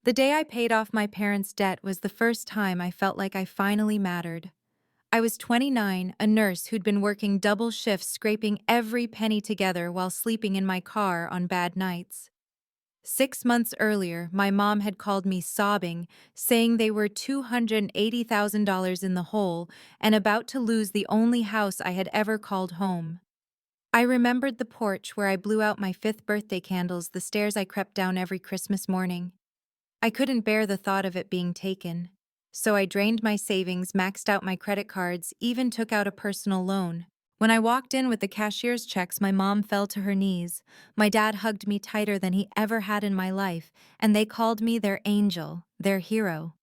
The day I paid off my parents' debt was the first time I felt like I finally mattered. I was 29, a nurse who'd been working double shifts scraping every penny together while sleeping in my car on bad nights. 6 months earlier, my mom had called me sobbing, saying they were $280,000 in the hole and about to lose the only house I had ever called home. I remembered the porch where I blew out my fifth birthday candles, the stairs I crept down every Christmas morning. I couldn't bear the thought of it being taken. So I drained my savings, maxed out my credit cards, even took out a personal loan. When I walked in with the cashier's checks, my mom fell to her knees. My dad hugged me tighter than he ever had in my life, and they called me their angel, their hero.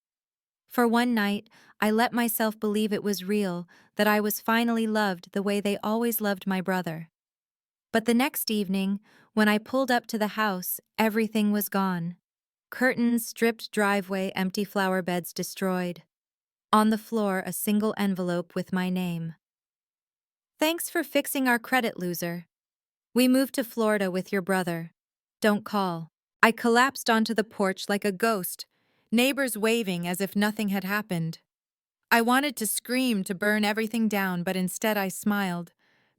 For one night, I let myself believe it was real, that I was finally loved the way they always loved my brother. But the next evening, when I pulled up to the house, everything was gone. Curtains, stripped driveway, empty flower beds destroyed. On the floor, a single envelope with my name. Thanks for fixing our credit, loser. We moved to Florida with your brother. Don't call. I collapsed onto the porch like a ghost, neighbors waving as if nothing had happened. I wanted to scream, to burn everything down, but instead I smiled,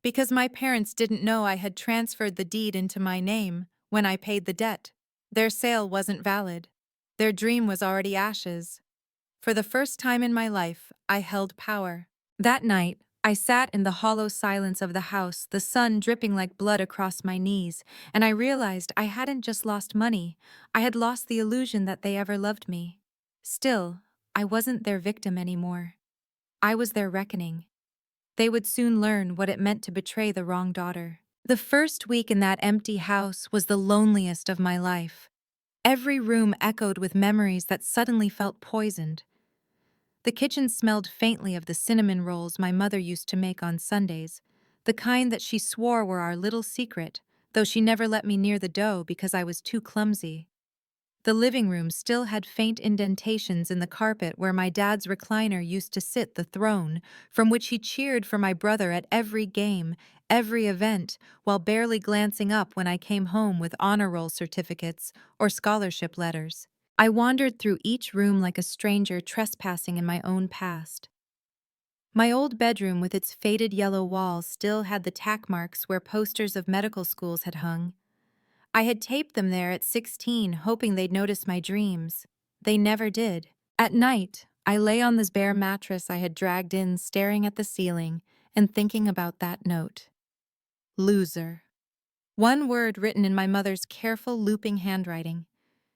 because my parents didn't know I had transferred the deed into my name when I paid the debt. Their sale wasn't valid. Their dream was already ashes. For the first time in my life, I held power. That night, I sat in the hollow silence of the house, the sun dripping like blood across my knees, and I realized I hadn't just lost money, I had lost the illusion that they ever loved me. Still, I wasn't their victim anymore. I was their reckoning. They would soon learn what it meant to betray the wrong daughter. The first week in that empty house was the loneliest of my life. Every room echoed with memories that suddenly felt poisoned. The kitchen smelled faintly of the cinnamon rolls my mother used to make on Sundays, the kind that she swore were our little secret, though she never let me near the dough because I was too clumsy. The living room still had faint indentations in the carpet where my dad's recliner used to sit, the throne, from which he cheered for my brother at every game, every event, while barely glancing up when I came home with honor roll certificates or scholarship letters. I wandered through each room like a stranger trespassing in my own past. My old bedroom with its faded yellow walls still had the tack marks where posters of medical schools had hung. I had taped them there at 16, hoping they'd notice my dreams. They never did. At night, I lay on this bare mattress I had dragged in, staring at the ceiling and thinking about that note. Loser. One word written in my mother's careful, looping handwriting.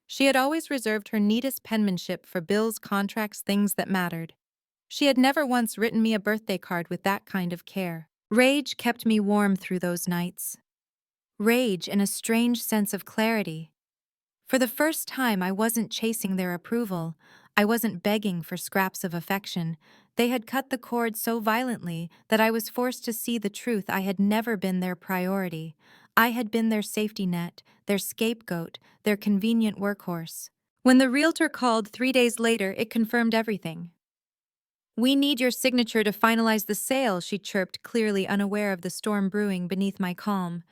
She had always reserved her neatest penmanship for bills, contracts, things that mattered. She had never once written me a birthday card with that kind of care. Rage kept me warm through those nights. Rage and a strange sense of clarity. For the first time, I wasn't chasing their approval. I wasn't begging for scraps of affection. They had cut the cord so violently that I was forced to see the truth. I had never been their priority. I had been their safety net, their scapegoat, their convenient workhorse. When the realtor called 3 days later, it confirmed everything. "We need your signature to finalize the sale," she chirped, clearly unaware of the storm brewing beneath my calm.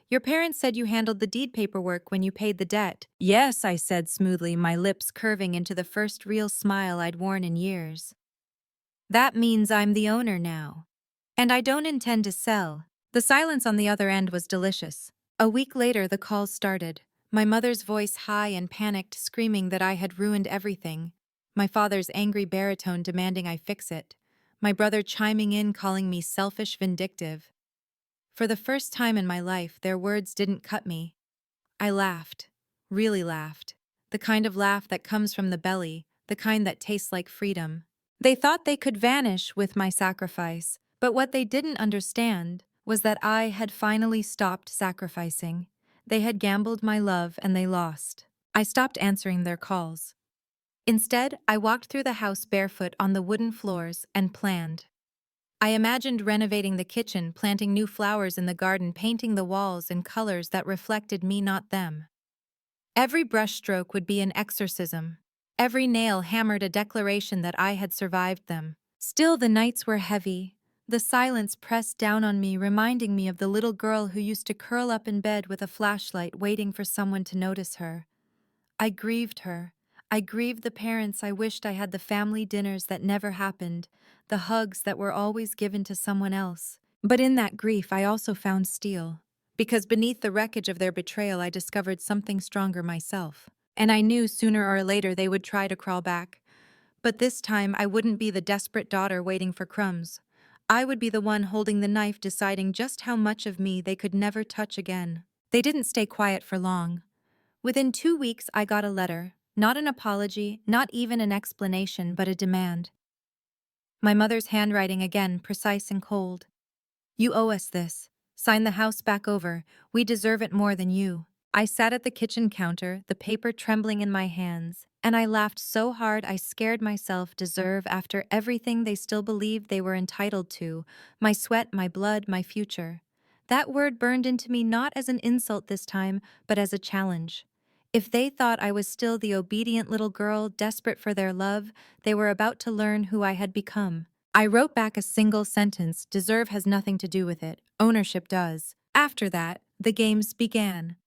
"Your parents said you handled the deed paperwork when you paid the debt." "Yes," I said smoothly, my lips curving into the first real smile I'd worn in years. "That means I'm the owner now. And I don't intend to sell." The silence on the other end was delicious. A week later, the calls started. My mother's voice high and panicked, screaming that I had ruined everything. My father's angry baritone demanding I fix it. My brother chiming in, calling me selfish, vindictive. For the first time in my life, their words didn't cut me. I laughed. Really laughed. The kind of laugh that comes from the belly, the kind that tastes like freedom. They thought they could vanish with my sacrifice, but what they didn't understand was that I had finally stopped sacrificing. They had gambled my love and they lost. I stopped answering their calls. Instead, I walked through the house barefoot on the wooden floors and planned. I imagined renovating the kitchen, planting new flowers in the garden, painting the walls in colors that reflected me, not them. Every brushstroke would be an exorcism. Every nail hammered a declaration that I had survived them. Still, the nights were heavy. The silence pressed down on me, reminding me of the little girl who used to curl up in bed with a flashlight, waiting for someone to notice her. I grieved her. I grieved the parents I wished I had, the family dinners that never happened, the hugs that were always given to someone else. But in that grief, I also found steel. Because beneath the wreckage of their betrayal, I discovered something stronger myself. And I knew sooner or later they would try to crawl back. But this time, I wouldn't be the desperate daughter waiting for crumbs. I would be the one holding the knife, deciding just how much of me they could never touch again. They didn't stay quiet for long. Within 2 weeks, I got a letter. Not an apology, not even an explanation, but a demand. My mother's handwriting again, precise and cold. You owe us this. Sign the house back over. We deserve it more than you. I sat at the kitchen counter, the paper trembling in my hands, and I laughed so hard I scared myself. Deserve, after everything they still believed they were entitled to, my sweat, my blood, my future. That word burned into me not as an insult this time, but as a challenge. If they thought I was still the obedient little girl desperate for their love, they were about to learn who I had become. I wrote back a single sentence: deserve has nothing to do with it, ownership does. After that, the games began.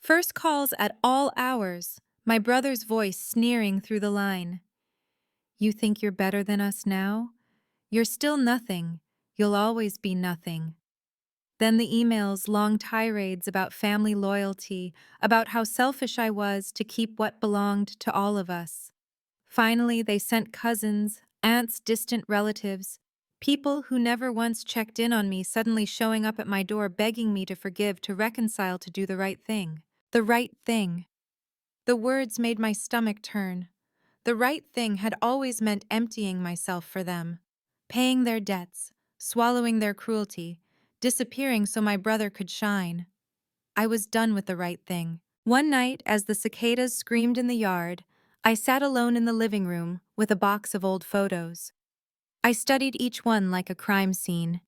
First calls at all hours, my brother's voice sneering through the line. You think you're better than us now? You're still nothing. You'll always be nothing. Then the emails, long tirades about family loyalty, about how selfish I was to keep what belonged to all of us. Finally, they sent cousins, aunts, distant relatives, people who never once checked in on me, suddenly showing up at my door begging me to forgive, to reconcile, to do the right thing. The right thing. The words made my stomach turn. The right thing had always meant emptying myself for them, paying their debts, swallowing their cruelty, disappearing so my brother could shine. I was done with the right thing. One night, as the cicadas screamed in the yard, I sat alone in the living room with a box of old photos. I studied each one like a crime scene.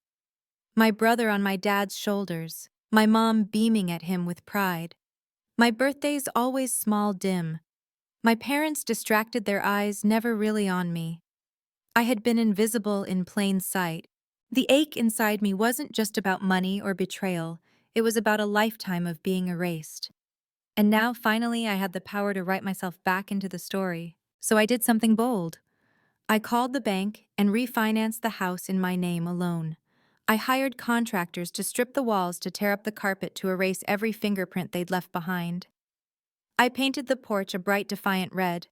My brother on my dad's shoulders, my mom beaming at him with pride. My birthdays always small, dim. My parents distracted, their eyes never really on me. I had been invisible in plain sight. The ache inside me wasn't just about money or betrayal, it was about a lifetime of being erased. And now, finally, I had the power to write myself back into the story. So I did something bold. I called the bank and refinanced the house in my name alone. I hired contractors to strip the walls, to tear up the carpet, to erase every fingerprint they'd left behind. I painted the porch a bright, defiant red.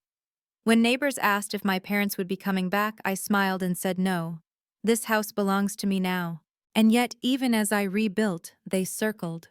When neighbors asked if my parents would be coming back, I smiled and said no. This house belongs to me now. And yet, even as I rebuilt, they circled.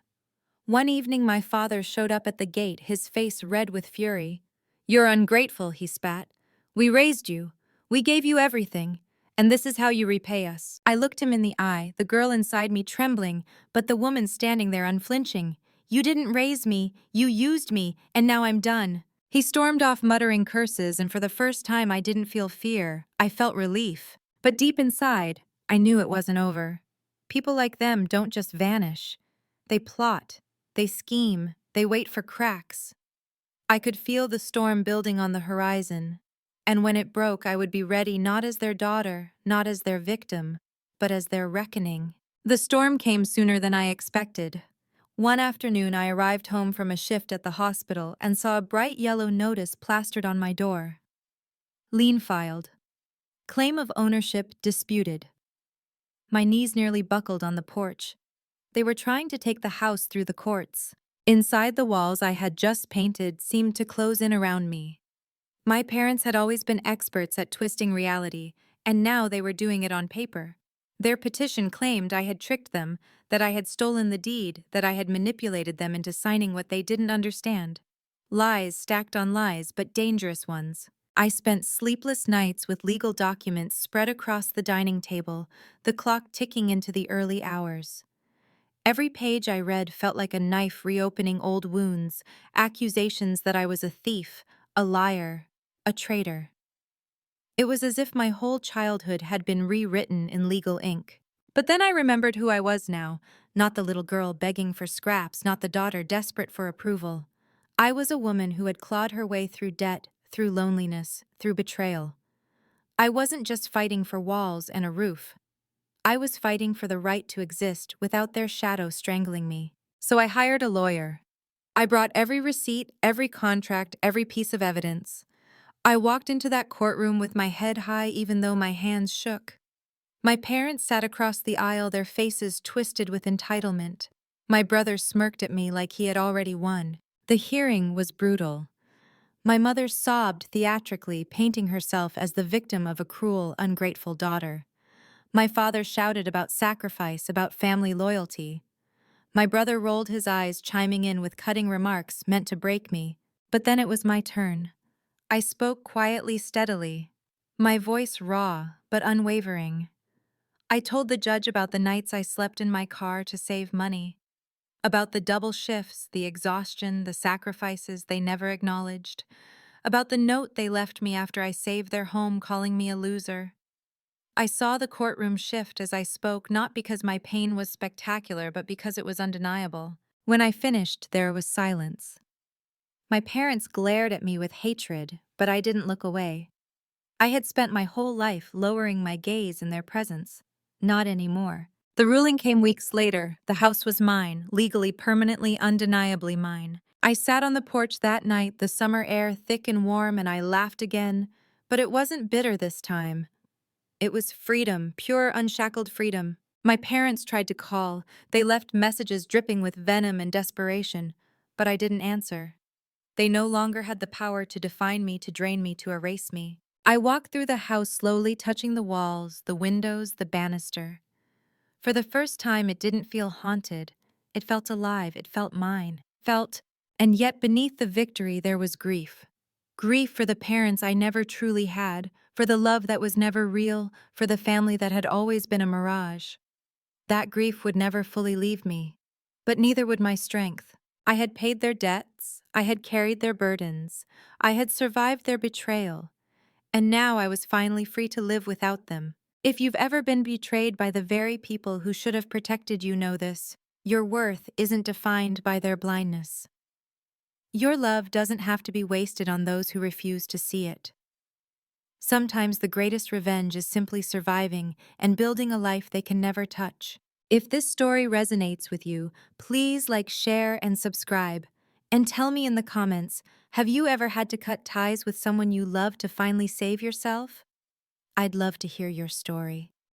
One evening, my father showed up at the gate, his face red with fury. You're ungrateful, he spat. We raised you. We gave you everything. And this is how you repay us. I looked him in the eye, the girl inside me trembling, but the woman standing there unflinching. You didn't raise me, you used me, and now I'm done. He stormed off muttering curses, and for the first time I didn't feel fear. I felt relief. But deep inside, I knew it wasn't over. People like them don't just vanish. They plot. They scheme, they wait for cracks. I could feel the storm building on the horizon, and when it broke, I would be ready, not as their daughter, not as their victim, but as their reckoning. The storm came sooner than I expected. One afternoon, I arrived home from a shift at the hospital and saw a bright yellow notice plastered on my door. Lien filed. Claim of ownership disputed. My knees nearly buckled on the porch. They were trying to take the house through the courts. Inside, the walls I had just painted seemed to close in around me. My parents had always been experts at twisting reality, and now they were doing it on paper. Their petition claimed I had tricked them, that I had stolen the deed, that I had manipulated them into signing what they didn't understand. Lies stacked on lies, but dangerous ones. I spent sleepless nights with legal documents spread across the dining table, the clock ticking into the early hours. Every page I read felt like a knife reopening old wounds, accusations that I was a thief, a liar, a traitor. It was as if my whole childhood had been rewritten in legal ink. But then I remembered who I was now, not the little girl begging for scraps, not the daughter desperate for approval. I was a woman who had clawed her way through debt, through loneliness, through betrayal. I wasn't just fighting for walls and a roof. I was fighting for the right to exist without their shadow strangling me. So I hired a lawyer. I brought every receipt, every contract, every piece of evidence. I walked into that courtroom with my head high even though my hands shook. My parents sat across the aisle, their faces twisted with entitlement. My brother smirked at me like he had already won. The hearing was brutal. My mother sobbed theatrically, painting herself as the victim of a cruel, ungrateful daughter. My father shouted about sacrifice, about family loyalty. My brother rolled his eyes, chiming in with cutting remarks meant to break me. But then it was my turn. I spoke quietly, steadily, my voice raw but unwavering. I told the judge about the nights I slept in my car to save money, about the double shifts, the exhaustion, the sacrifices they never acknowledged, about the note they left me after I saved their home, calling me a loser. I saw the courtroom shift as I spoke, not because my pain was spectacular, but because it was undeniable. When I finished, there was silence. My parents glared at me with hatred, but I didn't look away. I had spent my whole life lowering my gaze in their presence. Not anymore. The ruling came weeks later. The house was mine, legally, permanently, undeniably mine. I sat on the porch that night, the summer air thick and warm, and I laughed again. But it wasn't bitter this time. It was freedom, pure, unshackled freedom. My parents tried to call. They left messages dripping with venom and desperation, but I didn't answer. They no longer had the power to define me, to drain me, to erase me. I walked through the house slowly, touching the walls, the windows, the banister. For the first time, it didn't feel haunted. It felt alive, it felt mine. And yet beneath the victory there was grief. Grief for the parents I never truly had, for the love that was never real, for the family that had always been a mirage. That grief would never fully leave me. But neither would my strength. I had paid their debts, I had carried their burdens, I had survived their betrayal, and now I was finally free to live without them. If you've ever been betrayed by the very people who should have protected you, know this. Your worth isn't defined by their blindness. Your love doesn't have to be wasted on those who refuse to see it. Sometimes the greatest revenge is simply surviving and building a life they can never touch. If this story resonates with you, please like, share, and subscribe. And tell me in the comments, have you ever had to cut ties with someone you love to finally save yourself? I'd love to hear your story.